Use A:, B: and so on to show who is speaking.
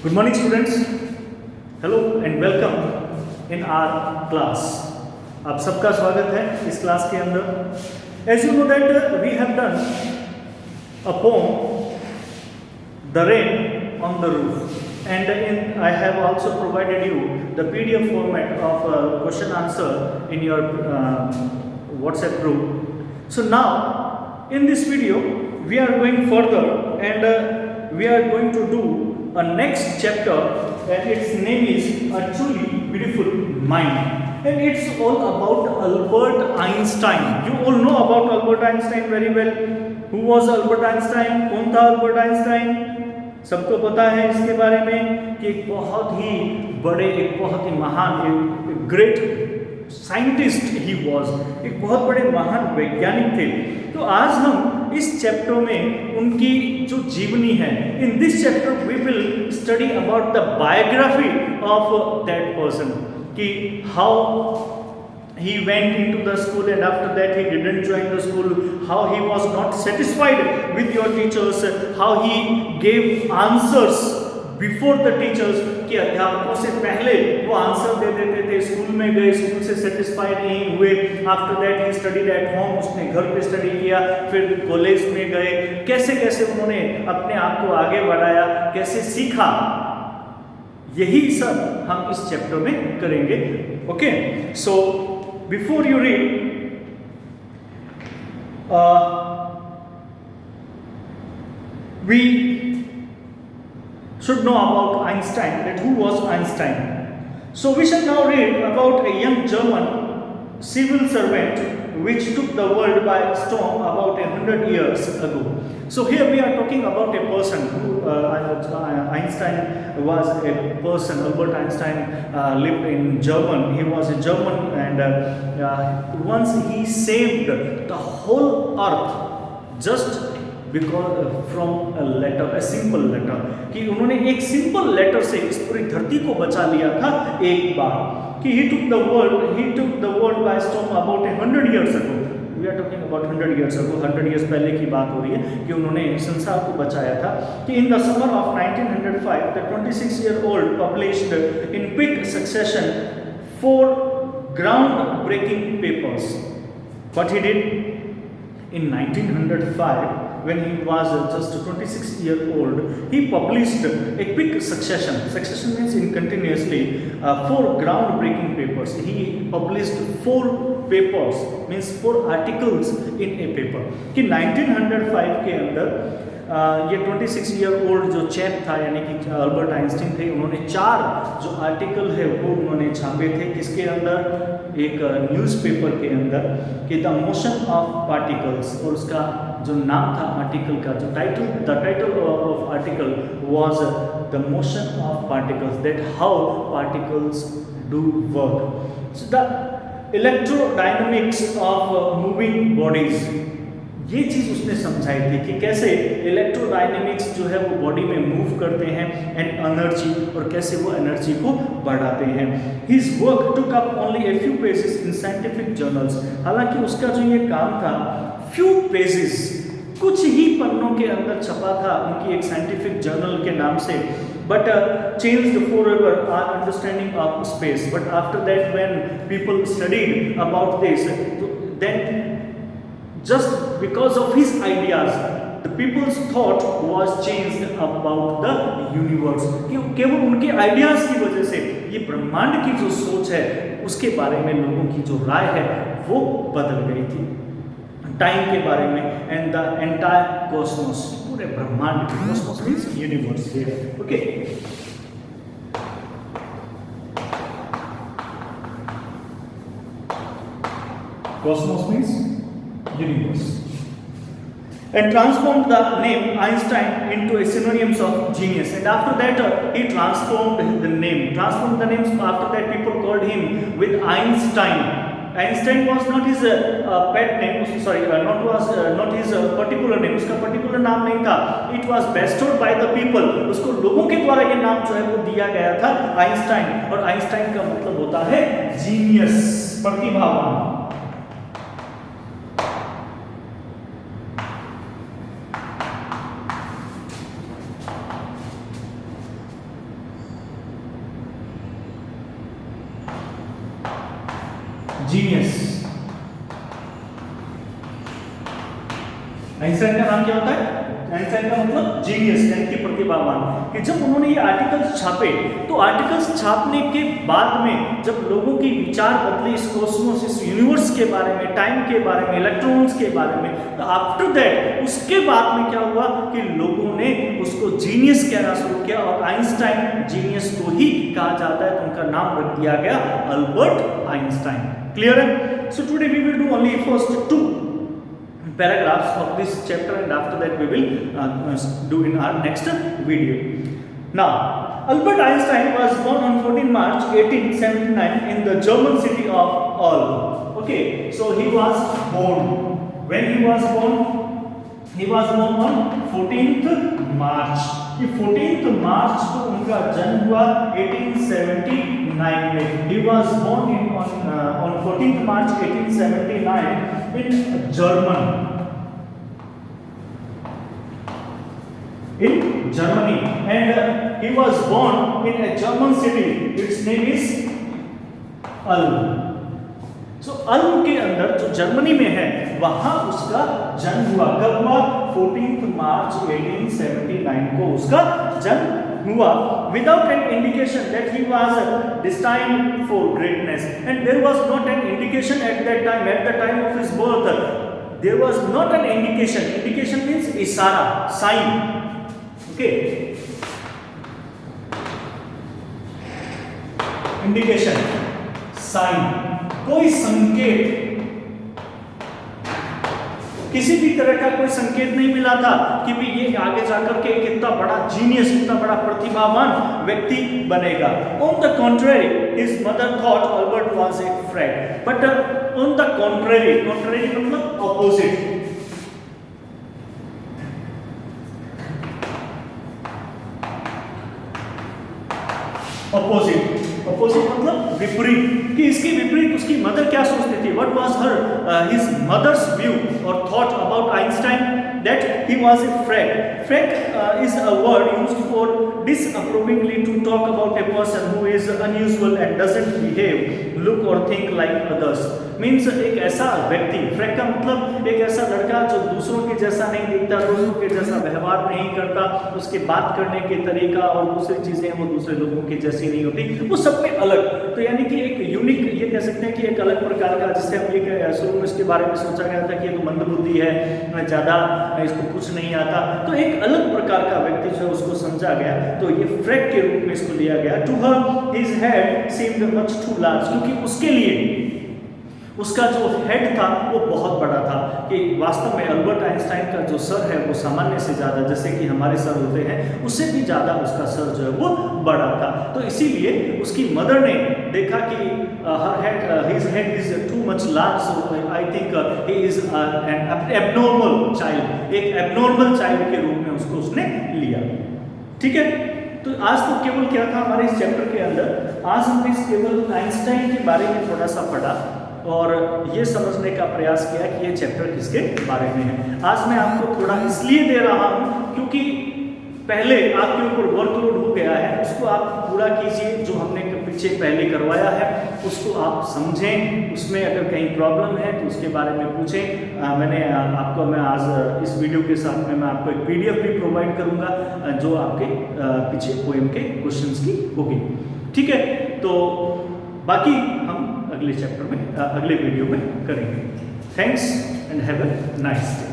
A: Good morning, students. Hello and welcome in our class. आप सबका स्वागत है इस क्लास के अंदर. As you know that we have done a poem, The Rain on the Roof, and I have also provided you the PDF format of question answer in your WhatsApp group. So now in this video we are going further and we are going to do a next chapter, and its name is A Truly Beautiful Mind, and it's all about Albert Einstein. You all know about Albert Einstein very well. Who was Albert Einstein? कौन था Albert Einstein? सबको पता है इसके बारे में कि एक बहुत ही बड़े, एक बहुत ही महान, एक ग्रेट साइंटिस्ट ही वॉज, एक बहुत बड़े महान वैज्ञानिक थे. तो आज हम इस चैप्टर में उनकी जो जीवनी है, in this chapter we will study about the biography of that person, कि how he went into the school and after that he didn't join the school, how he was not satisfied with your teachers, how he gave answers before the teachers, कि अध्यापकों से पहले वो answer दे देते थे. School में गए, school से सेटिस्फाई नहीं हुए, after that he studied at home, उसने घर पे स्टडी किया, फिर कॉलेज में गए, कैसे कैसे उन्होंने अपने आप को आगे बढ़ाया, कैसे सीखा, यही सब हम इस चैप्टर में करेंगे. Okay, so before you read, we should know about Einstein, that who was Einstein. So we shall now read about a young German civil servant which took the world by storm about 100 years ago. So here we are talking about a person who Einstein was a person. Albert Einstein lived in German. He was a German, and once he saved the whole earth just because from a letter, a simple letter, कि उन्होंने एक simple letter से इस पूरी धरती को बचा लिया था एक बार, कि he took the world by storm about 100 years ago. We are talking about 100 years ago, 100 years पहले की बात हो रही है कि उन्होंने संसार को बचाया था. कि in the summer of 1905 the 26-year-old published in quick succession 4 groundbreaking papers. What he did in 1905, when he was just 26-year-old, he published a quick succession. Succession means in continuously 4 groundbreaking papers. He published 4 papers, means 4 articles in a paper. कि 1905 के अंदर ये 26-year-old जो chap था, यानी कि Albert Einstein थे, उन्होंने 4 जो आर्टिकल है वो उन्होंने छापे थे. किसके अंदर? एक न्यूज़पेपर के अंदर, कि द मोशन ऑफ पार्टिकल्स, और उसका जो नाम था आर्टिकल का, जो the title of article was the motion of particles, that how particles do work. So the electrodynamics of moving bodies, ये चीज़ उसने समझाई थी कि कैसे इलेक्ट्रोडायनेमिक्स जो है वो बॉडी में मूव करते हैं एंड एनर्जी, और कैसे वो एनर्जी को बढ़ाते हैं. His work took up only a few pages in scientific journals. हालांकि उसका जो ये काम था, फ्यू पेजेस, कुछ ही पन्नों के अंदर छपा था उनकी एक साइंटिफिक जर्नल के नाम से, but changed forever our understanding of space. But after that, when people studied about this, then just because of his ideas, the people's thought was changed about the universe. केवल उनके ideas की वजह से ये ब्रह्मांड की जो सोच है उसके बारे में लोगों की जो राय है वो बदल गई थी. टाइम के बारे में, एंड द एंटायर कॉस्मोस, पूरे ब्रह्मांड, कॉस्मोस मींस यूनिवर्स है. Okay, cosmos means universe, and transformed the name Einstein into a synonyms of genius. And after that he transformed the names. After that people called him with Einstein. Einstein was not his pet name, not his particular name. उसका particular नाम नहीं था. It was bestowed by the people. उसको लोगों के द्वारा ये नाम जो है वो दिया गया था आइंस्टाइन. और आइंस्टाइन का मतलब होता है जीनियस, प्रतिभावान. जीनियस। आइंस्टाइन का नाम क्या होता है? आइंस्टाइन का मतलब जीनियस यानी कि प्रतिभावान। कि जब उन्होंने ये आर्टिकल्स छापे तो आर्टिकल्स छापने के बाद में जब लोगों की विचार बदले इस कॉस्मोस, इस यूनिवर्स के बारे में, टाइम के बारे में, इलेक्ट्रॉन्स के बारे में, तो आफ्टर दैट उसके बाद में क्या हुआ कि लोगों ने उसको जीनियस कहना शुरू किया और आइंस्टाइन जीनियस को ही कहा जाता है, तो उनका नाम रख दिया गया अल्बर्ट आइंस्टाइन। क्लियर है? So today we will do only first 2 paragraphs of this chapter, and after that we will do in our next video. Now, Albert Einstein was born on 14 March 1879 in the German city of Ulm. Okay, so he was born. When he was born? He was born on 14th March. ये 14th मार्च को उनका जन्म हुआ 1879 में। He was born on 14th March 1879 in German. In Germany, and he was born in a German city. Its name is Ulm. So अल्म के अंदर जो Germany में है वहां उसका जन्म हुआ। कब हुआ? 14th मार्च 1879 को उसका जन्म हुआ। Without an indication that he was destined for greatness, and there was not an indication at that time, at the time of his birth, there was not an indication. Indication means isara, sign. Okay. Indication, sign, कोई संकेत, किसी भी तरह का कोई संकेत नहीं मिला था कि भी ये आगे जाकर के कितना बड़ा जीनियस, कितना बड़ा प्रतिभावान व्यक्ति बनेगा। On the contrary, his mother thought Albert was a fraud. But on the contrary, contrary मतलब opposite. Opposite, opposite मतलब विपरीत, कि इसके विपरीत उसकी मदर क्या सोचती थी? What was his mother's view or thought about Einstein? That he was a fraud. Fraud is a word used for disapprovingly to talk about a person who is unusual and doesn't behave, look or think like others. Means एक ऐसा व्यक्ति, फ्रैक का मतलब एक ऐसा लड़का जो दूसरों के जैसा नहीं दिखता, दूसरों के जैसा व्यवहार नहीं करता, उसके बात करने के तरीका और दूसरी चीजें वो दूसरे लोगों के जैसी नहीं होती, वो सब में अलग। तो यानी कि एक यूनिक, ये कह सकते हैं कि एक अलग प्रकार का, जिससे हम ये शुरू में इसके बारे में सोचा गया था कि ये तो मंदबुद्धि है, ज़्यादा इसको कुछ नहीं आता, तो एक अलग प्रकार का व्यक्ति जो है उसको समझा गया, तो ये फ्रैक के रूप में इसको लिया गया। To her his head seemed much too large, क्योंकि उसके लिए उसका जो हेड था वो बहुत बड़ा था, कि वास्तव में अल्बर्ट आइंस्टाइन का जो सर है वो सामान्य से ज़्यादा, जैसे कि हमारे सर होते हैं उससे भी ज़्यादा उसका सर जो है वो बड़ा था। तो इसीलिए उसकी मदर ने देखा कि his head is too much large, so I think he is an abnormal child, एक abnormal child के रूप में उसको उसने लिया। ठीक है, तो आज तो केवल क्या था हमारे इस चैप्टर के अंदर, आज हमने इस केवल आइंस्टाइन के बारे में थोड़ा सा पढ़ा और ये समझने का प्रयास किया कि ये चैप्टर किसके बारे में है। आज मैं आपको थोड़ा इसलिए दे रहा हूँ क्योंकि पहले आपके ऊपर वर्कलोड हो गया है, उसको आप पूरा कीजिए, जो हमने पीछे पहले करवाया है उसको आप समझें, उसमें अगर कहीं प्रॉब्लम है तो उसके बारे में पूछें। मैं आज इस वीडियो के साथ में मैं आपको एक PDF भी प्रोवाइड करूँगा जो आपके पीछे पोएम के क्वेश्चंस की होगी। ठीक है, तो बाकी हम अगले चैप्टर में, अगले वीडियो में करेंगे। Thanks and have a nice day.